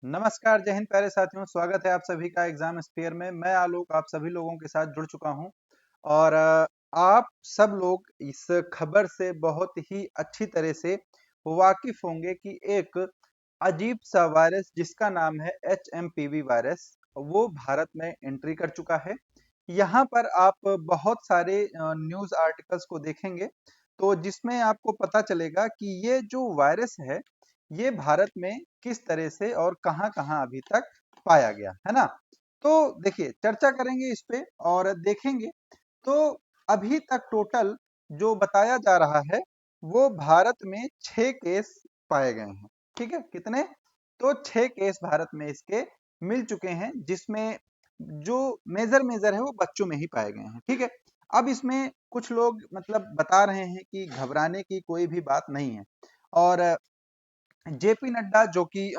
नमस्कार, जय हिंद प्यारे साथियों। स्वागत है आप सभी का एग्जाम स्फीयर में। मैं आलोक आप सभी लोगों के साथ जुड़ चुका हूं और आप सब लोग इस खबर से बहुत ही अच्छी तरह से वाकिफ होंगे कि एक अजीब सा वायरस जिसका नाम है एचएमपीवी वायरस वो भारत में एंट्री कर चुका है। यहाँ पर आप बहुत सारे न्यूज़ आर्टिकल्स को देखेंगे तो जिसमें आपको पता चलेगा कि ये जो वायरस है ये भारत में किस तरह से और कहाँ-कहाँ अभी तक पाया गया, है ना? तो देखिए चर्चा करेंगे इस पे और देखेंगे तो अभी तक टोटल जो बताया जा रहा है वो भारत में 6 केस पाए गए हैं। ठीक है? कितने? तो 6 केस भारत में इसके मिल चुके हैं जिसमें जो मेजर है वो बच्चों में ही पाए गए हैं। ठीक है? अब इसमें कुछ लोग मतलब बता रहे हैं कि घबराने की कोई भी बात नहीं है और जेपी नड्डा जो कि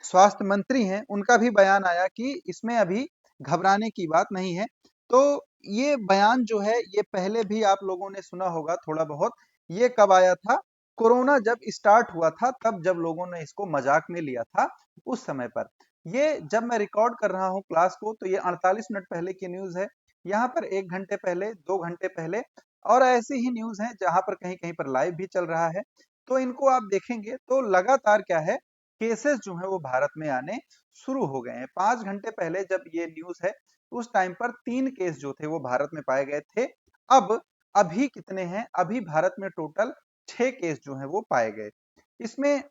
स्वास्थ्य मंत्री हैं, उनका भी बयान आया कि इसमें अभी घबराने की बात नहीं है। तो ये बयान जो है, ये पहले भी आप लोगों ने सुना होगा थोड़ा बहुत। ये कब आया था? कोरोना जब स्टार्ट हुआ था, तब जब लोगों ने इसको मजाक में लिया था, उस समय पर। ये जब मैं रिकॉर्ड कर रहा हूँ क्लास को, तो ये 48 मिनट पहले की न्यूज़ है। यहाँ पर 1 घंटे पहले, 2 घंटे पहले और ऐसी ही न्यूज़ हैं, जहाँ पर कहीं-कहीं पर लाइव भी चल रहा है। तो इनको आप देखेंगे तो लगातार क्या है केसेस जो है वो भारत में आने शुरू हो गए हैं। 5 घंटे पहले जब ये न्यूज है उस टाइम पर 3 केस जो थे वो भारत में पाए गए थे। अब अभी कितने हैं? अभी भारत में टोटल 6 केस जो है वो पाए गए। इसमें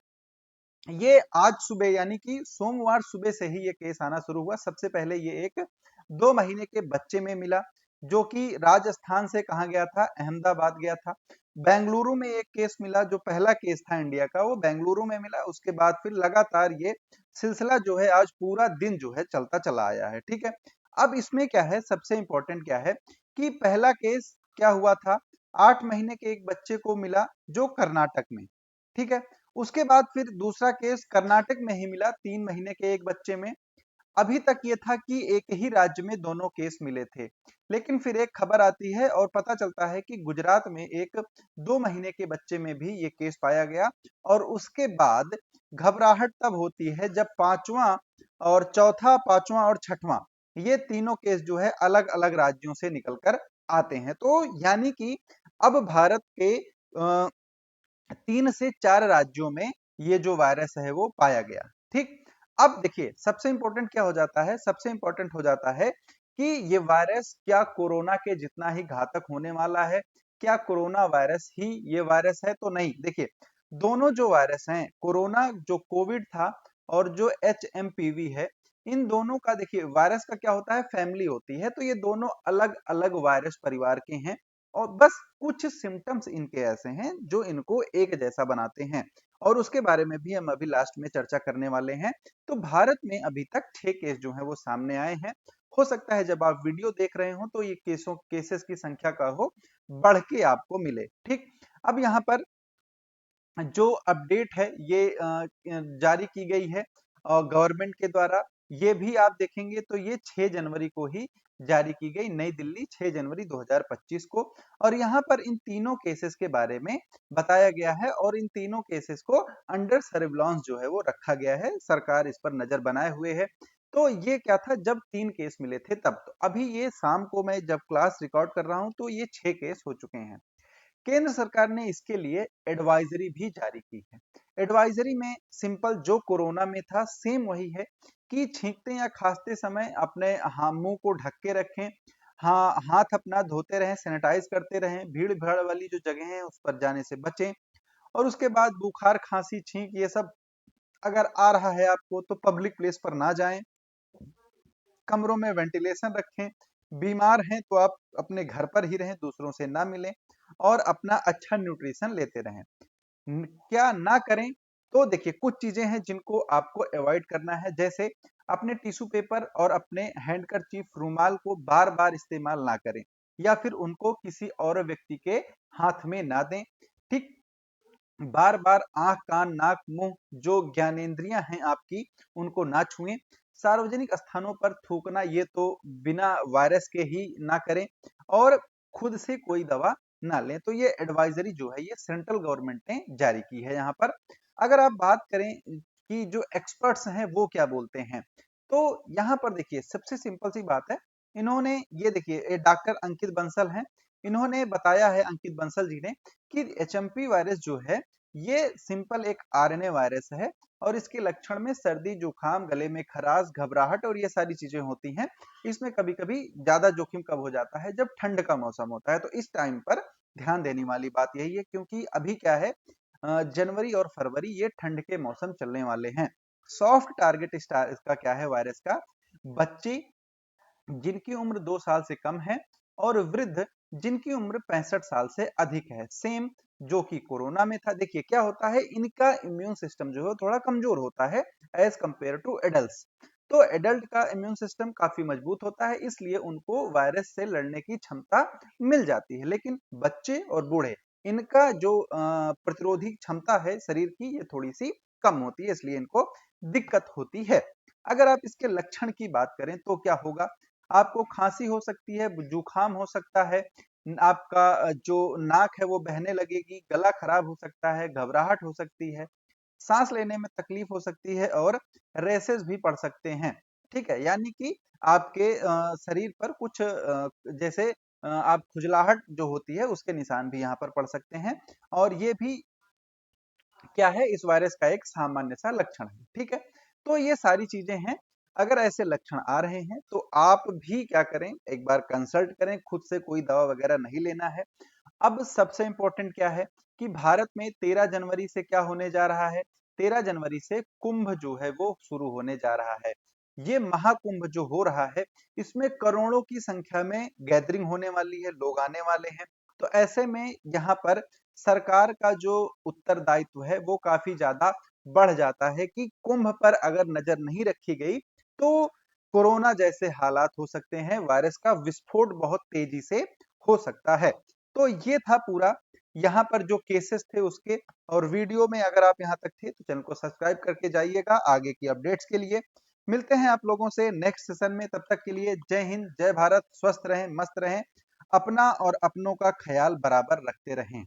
ये आज सुबह यानी कि सोमवार सुबह से ही ये केस आना शुरू हुआ। सबसे पहले ये एक 2 महीने के बच्चे में मिला जो कि राजस्थान से कहा गया था, अहमदाबाद गया था। बेंगलुरु में एक केस मिला जो पहला केस था इंडिया का, वो बेंगलुरु में मिला। उसके बाद फिर लगातार ये सिलसिला जो है आज पूरा दिन जो है चलता चला आया है। ठीक है? अब इसमें क्या है, सबसे इंपॉर्टेंट क्या है कि पहला केस क्या हुआ था, 8 महीने के एक बच्चे को मिला जो कर्नाटक में। ठीक है? उसके बाद फिर दूसरा केस कर्नाटक में ही मिला 3 महीने के एक बच्चे में। अभी तक ये था कि एक ही राज्य में दोनों केस मिले थे, लेकिन फिर एक खबर आती है और पता चलता है कि गुजरात में एक 2 महीने के बच्चे में भी ये केस पाया गया। और उसके बाद घबराहट तब होती है जब पांचवा और चौथा, पांचवा और छठवां ये तीनों केस जो है अलग अलग राज्यों से निकलकर आते हैं। तो यानी कि अब भारत के 3 से 4 राज्यों में ये जो वायरस है वो पाया गया। ठीक? अब देखिए सबसे इंपॉर्टेंट क्या हो जाता है, सबसे इंपॉर्टेंट हो जाता है कि ये वायरस क्या कोरोना के जितना ही घातक होने वाला है? क्या कोरोना वायरस ही ये वायरस है? तो नहीं। देखिए दोनों जो वायरस हैं, कोरोना जो कोविड था और जो एचएमपीवी है, इन दोनों का देखिए वायरस का क्या होता है, फैमिली होती है। तो ये दोनों अलग अलग वायरस परिवार के हैं और बस कुछ सिम्टम्स इनके ऐसे हैं जो इनको एक जैसा बनाते हैं और उसके बारे में भी हम अभी लास्ट में चर्चा करने वाले हैं। तो भारत में अभी तक 6 केस जो है वो सामने आए हैं। हो सकता है जब आप वीडियो देख रहे हो तो ये केसेस की संख्या का हो बढ़ के आपको मिले। ठीक? अब यहाँ पर जो अपडेट है ये जारी की गई है गवर्नमेंट के द्वारा। ये भी आप देखेंगे तो ये 6 जनवरी को ही जारी की गई, नई दिल्ली 6 जनवरी 2025 को। और यहाँ पर इन तीनों केसेस के बारे में बताया गया है और इन तीनों केसेस को अंडर सर्विलांस जो है वो रखा गया है। सरकार इस पर नजर बनाए हुए है। तो ये क्या था, जब 3 केस मिले थे तब। तो अभी ये शाम को मैं जब क्लास रिकॉर्ड कर रहा हूं तो ये 6 केस हो चुके हैं। केंद्र सरकार ने इसके लिए एडवाइजरी भी जारी की है। एडवाइजरी में सिंपल जो कोरोना में था सेम वही है कि छींकते या खांसते समय अपने मुंह को ढक के रखें। हाँ, हाथ अपना धोते रहें, सैनिटाइज करते रहें, भीड़ भाड़ वाली जो जगह है उस पर जाने से बचें। और उसके बाद बुखार, खांसी, छींक ये सब अगर आ रहा है आपको तो पब्लिक प्लेस पर ना जाएं, कमरों में वेंटिलेशन रखें। बीमार हैं तो आप अपने घर पर ही रहें, दूसरों से ना मिलें और अपना अच्छा न्यूट्रिशन लेते रहें। क्या ना करें? तो देखिए कुछ चीजें हैं जिनको आपको अवॉइड करना है, जैसे अपने टिश्यू पेपर और अपने हैंडकरचीफ, रुमाल को बार बार इस्तेमाल ना करें या फिर उनको किसी और व्यक्ति के हाथ में ना दें। ठीक? बार बार आंख, कान, नाक, मुंह जो ज्ञानेंद्रियां हैं आपकी उनको ना छुएं। सार्वजनिक स्थानों पर थूकना ये तो बिना वायरस के ही ना करें और खुद से कोई दवा ना लें। तो ये एडवाइजरी जो है ये सेंट्रल गवर्नमेंट ने जारी की है। यहाँ पर अगर आप बात करें कि जो एक्सपर्ट्स हैं वो क्या बोलते हैं। तो यहाँ पर देखिए सबसे सिंपल सी बात है, इन्होंने ये देखिए ये डॉक्टर अंकित बंसल हैं, इन्होंने बताया है अंकित बंसल जी ने कि एचएमपी वायरस जो है ये सिंपल एक आरएनए वायरस है और इसके लक्षण में सर्दी, जुकाम, गले में खराश, घबराहट और ये सारी चीजें होती हैं। इसमें कभी-कभी ज्यादा जोखिम कब हो जाता है, जब ठंड का मौसम होता है, तो इस टाइम पर ध्यान देने वाली बात यही है क्योंकि अभी क्या है जनवरी और फरवरी ये ठंड के मौसम चलने वाले हैं। सॉफ्ट टारगेट इसका क्या है वायरस का, बच्चे जिनकी उम्र 2 साल से कम है और वृद्ध जिनकी उम्र 65 साल से अधिक है, सेम जो कि कोरोना में था। देखिए क्या होता है, इनका इम्यून सिस्टम जो है थोड़ा कमजोर होता है एज कंपेयर टू एडल्ट। तो एडल्ट का इम्यून सिस्टम काफी मजबूत होता है, इसलिए उनको वायरस से लड़ने की क्षमता मिल जाती है। लेकिन बच्चे और बूढ़े, इनका जो प्रतिरोधी क्षमता है शरीर की, ये थोड़ी सी कम होती है, इसलिए इनको दिक्कत होती है। अगर आप इसके लक्षण की बात करें तो क्या होगा, आपको खांसी हो सकती है, जुकाम हो सकता है, आपका जो नाक है वो बहने लगेगी, गला खराब हो सकता है, घबराहट हो सकती है, सांस लेने में तकलीफ हो सकती है और रेसेस भी पड़ सकते हैं। ठीक है, यानी कि आपके शरीर पर कुछ जैसे आप खुजलाहट जो होती है उसके निशान भी यहाँ पर पड़ सकते हैं और ये भी क्या है, इस वायरस का एक सामान्य सा लक्षण है। ठीक है, तो ये सारी चीजें हैं। अगर ऐसे लक्षण आ रहे हैं तो आप भी क्या करें, एक बार कंसल्ट करें, खुद से कोई दवा वगैरह नहीं लेना है। अब सबसे इंपॉर्टेंट क्या है कि भारत में 13 जनवरी से क्या होने जा रहा है, 13 जनवरी से कुंभ जो है वो शुरू होने जा रहा है। ये महाकुंभ जो हो रहा है, इसमें करोड़ों की संख्या में गैदरिंग होने वाली है, लोग आने वाले हैं। तो ऐसे में यहाँ पर सरकार का जो उत्तरदायित्व है वो काफी ज्यादा बढ़ जाता है कि कुंभ पर अगर नजर नहीं रखी गई तो कोरोना जैसे हालात हो सकते हैं, वायरस का विस्फोट बहुत तेजी से हो सकता है। तो ये था पूरा यहाँ पर जो केसेस थे उसके। और वीडियो में अगर आप यहाँ तक थे तो चैनल को सब्सक्राइब करके जाइएगा आगे की अपडेट्स के लिए। मिलते हैं आप लोगों से नेक्स्ट सेशन में, तब तक के लिए जय हिंद, जय भारत, स्वस्थ रहें, मस्त रहें, अपना और अपनों का ख्याल बराबर रखते रहें।